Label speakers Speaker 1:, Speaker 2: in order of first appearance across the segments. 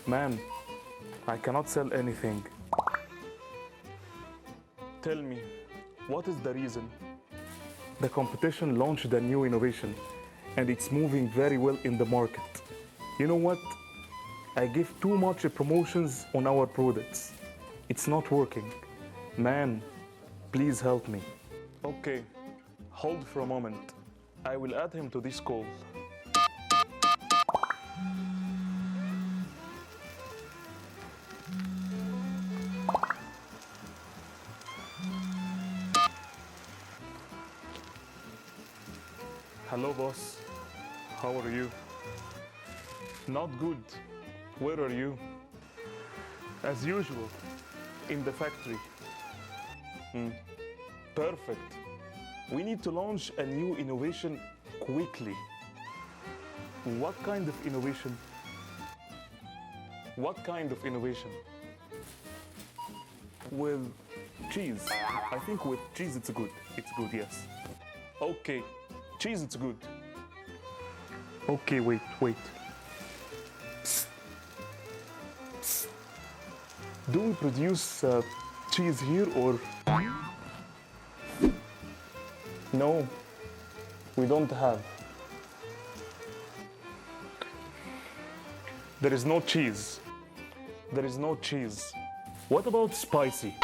Speaker 1: Man, I cannot sell anything. Tell me, what is the reason? The competition launched a new innovation and it's moving very well in the market. You know what? I give too much promotions on our products. It's not working. Man, please help me. Okay, hold for a moment. I will add him to this call. Hello, boss. How are you? Not good. Where are you? As usual, in the factory. Perfect. We need to launch a new innovation quickly. What kind of innovation? What kind of innovation? With cheese. I think with cheese it's good. It's good, yes. Okay. Cheese, it's good. Okay, wait. Psst. Psst. Do we produce cheese here or? No, we don't have. There is no cheese. There is no cheese. What about spicy?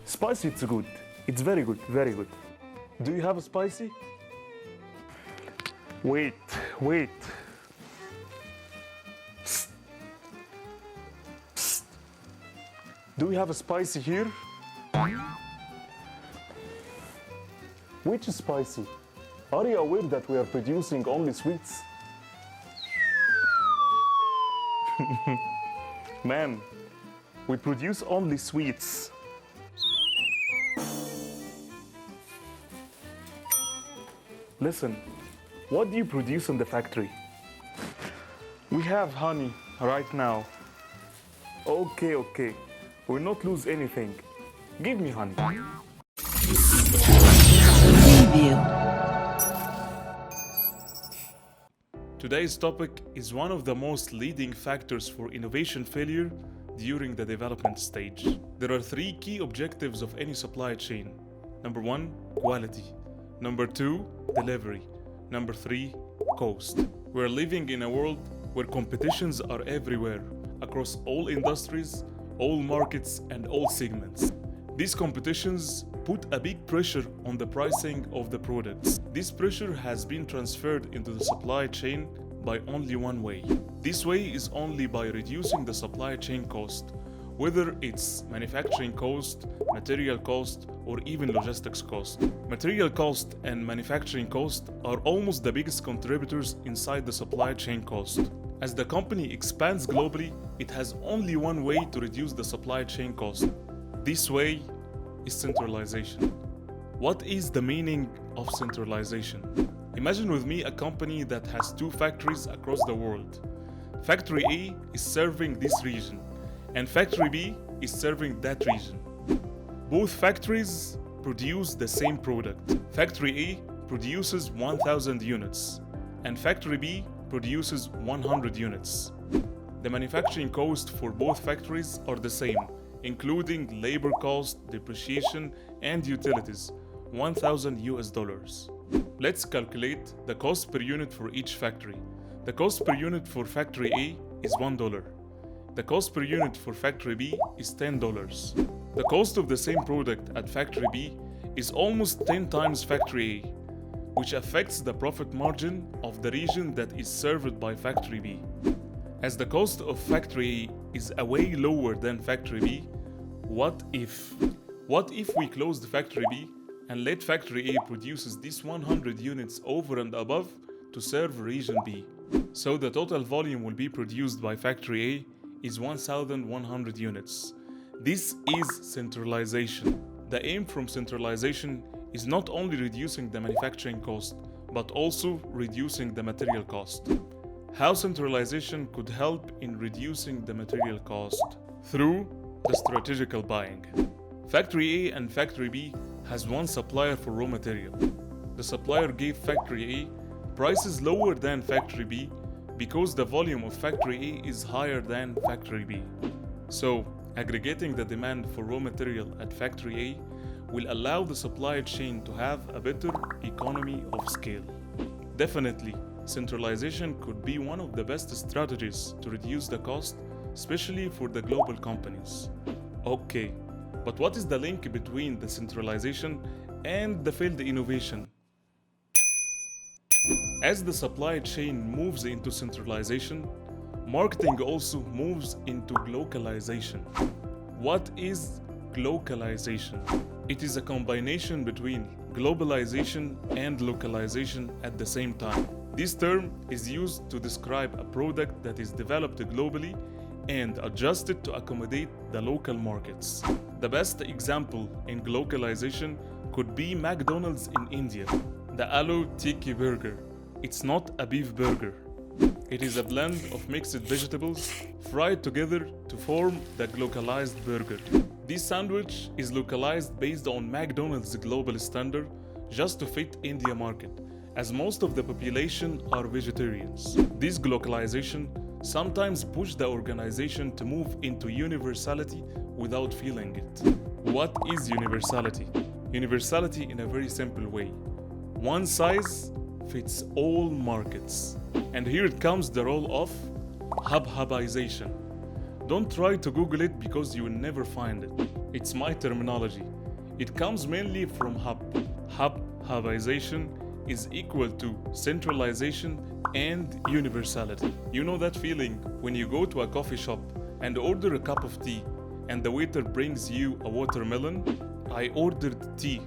Speaker 1: Spicy, it's good. It's very good, very good. Do you have a spicy? Wait. Psst. Psst. Do we have a spicy here? Which spicy? Are you aware that we are producing only sweets? Man, we produce only sweets. Listen. What do you produce in the factory? We have honey right now. Okay. We'll not lose anything. Give me honey.
Speaker 2: Review.
Speaker 3: Today's topic is one of the most leading factors for innovation failure during the development stage. There are three key objectives of any supply chain. Number 1, quality. Number 2, delivery. Number 3, cost. We're living in a world where competitions are everywhere, across all industries, all markets, and all segments. These competitions put a big pressure on the pricing of the products. This pressure has been transferred into the supply chain by only one way. This way is only by reducing the supply chain cost, whether it's manufacturing cost, material cost, or even logistics cost. Material cost and manufacturing cost are almost the biggest contributors inside the supply chain cost. As the company expands globally, it has only one way to reduce the supply chain cost. This way is centralization. What is the meaning of centralization? Imagine with me a company that has two factories across the world. Factory A is serving this region, and Factory B is serving that region. Both factories produce the same product. Factory A produces 1,000 units, and Factory B produces 100 units. The manufacturing cost for both factories are the same, including labor cost, depreciation, and utilities, $1,000. Let's calculate the cost per unit for each factory. The cost per unit for Factory A is $1. The cost per unit for Factory B is $10. The cost of the same product at Factory B is almost 10 times Factory A, which affects the profit margin of the region that is served by Factory B. As the cost of Factory A is way lower than Factory B, what if we closed Factory B and let Factory A produces these 100 units over and above to serve Region B? So the total volume will be produced by Factory A is 1,100 units. This is centralization. The aim from centralization is not only reducing the manufacturing cost, but also reducing the material cost. How centralization could help in reducing the material cost? Through the strategical buying. Factory A and Factory B has one supplier for raw material. The supplier gave Factory A prices lower than Factory B because the volume of factory A is higher than factory B. So, aggregating the demand for raw material at factory A will allow the supply chain to have a better economy of scale. Definitely, centralization could be one of the best strategies to reduce the cost, especially for the global companies. Okay, but what is the link between the centralization and the failed innovation? As the supply chain moves into centralization, marketing also moves into globalization. What is globalization? It is a combination between globalization and localization at the same time. This term is used to describe a product that is developed globally and adjusted to accommodate the local markets. The best example in globalization could be McDonald's in India. The Aloo Tikki burger. It's not a beef burger. It is a blend of mixed vegetables fried together to form the localized burger. This sandwich is localized based on McDonald's global standard just to fit India market, as most of the population are vegetarians. This globalization sometimes pushes the organization to move into universality without feeling it. What is universality? Universality in a very simple way. One size fits all markets. And here it comes the role of Hub-Hubization. Don't try to Google it because you will never find it. It's my terminology. It comes mainly from Hub. Hub-Hubization is equal to centralization and universality. You know that feeling when you go to a coffee shop and order a cup of tea and the waiter brings you a watermelon? I ordered tea.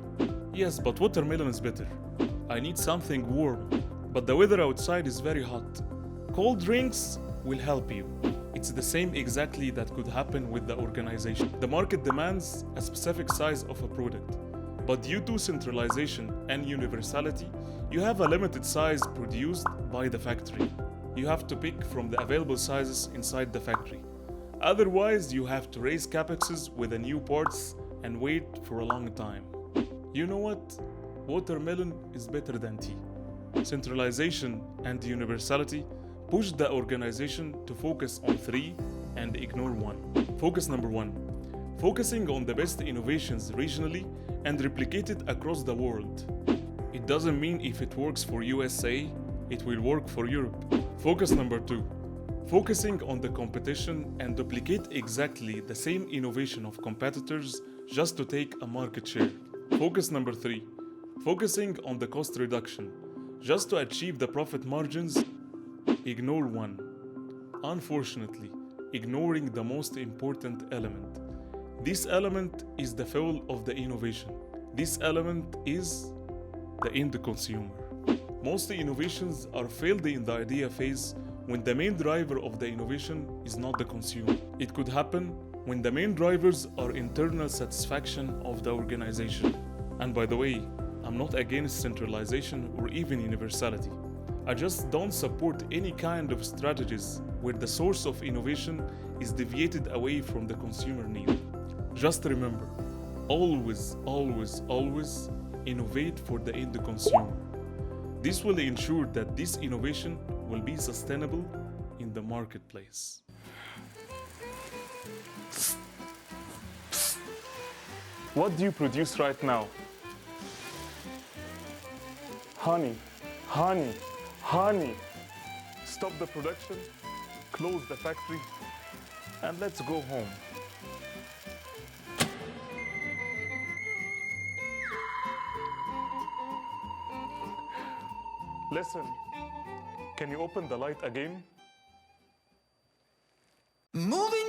Speaker 3: Yes, but watermelon is better. I need something warm, but the weather outside is very hot. Cold drinks will help you. It's the same exactly that could happen with the organization. The market demands a specific size of a product, but due to centralization and universality, you have a limited size produced by the factory. You have to pick from the available sizes inside the factory. Otherwise, you have to raise capexes with the new parts and wait for a long time. You know what? Watermelon is better than tea. Centralization and universality push the organization to focus on three and ignore one. Focus number one. Focusing on the best innovations regionally and replicate it across the world. It doesn't mean if it works for USA, it will work for Europe. Focus number two. Focusing on the competition and duplicate exactly the same innovation of competitors just to take a market share. Focus number three. Focusing on the cost reduction just to achieve the profit margins. Ignore one. Unfortunately, ignoring the most important element. This element is the fuel of the innovation. This element is the end consumer. Most innovations are failed in the idea phase when the main driver of the innovation is not the consumer. It could happen when the main drivers are internal satisfaction of the organization. And by the way, I'm not against centralization or even universality. I just don't support any kind of strategies where the source of innovation is deviated away from the consumer need. Just remember, always, always, always innovate for the end consumer. This will ensure that this innovation will be sustainable in the marketplace.
Speaker 1: What do you produce right now? Honey, honey, honey. Stop the production, close the factory, and let's go home. Listen, can you open the light again?
Speaker 2: Movie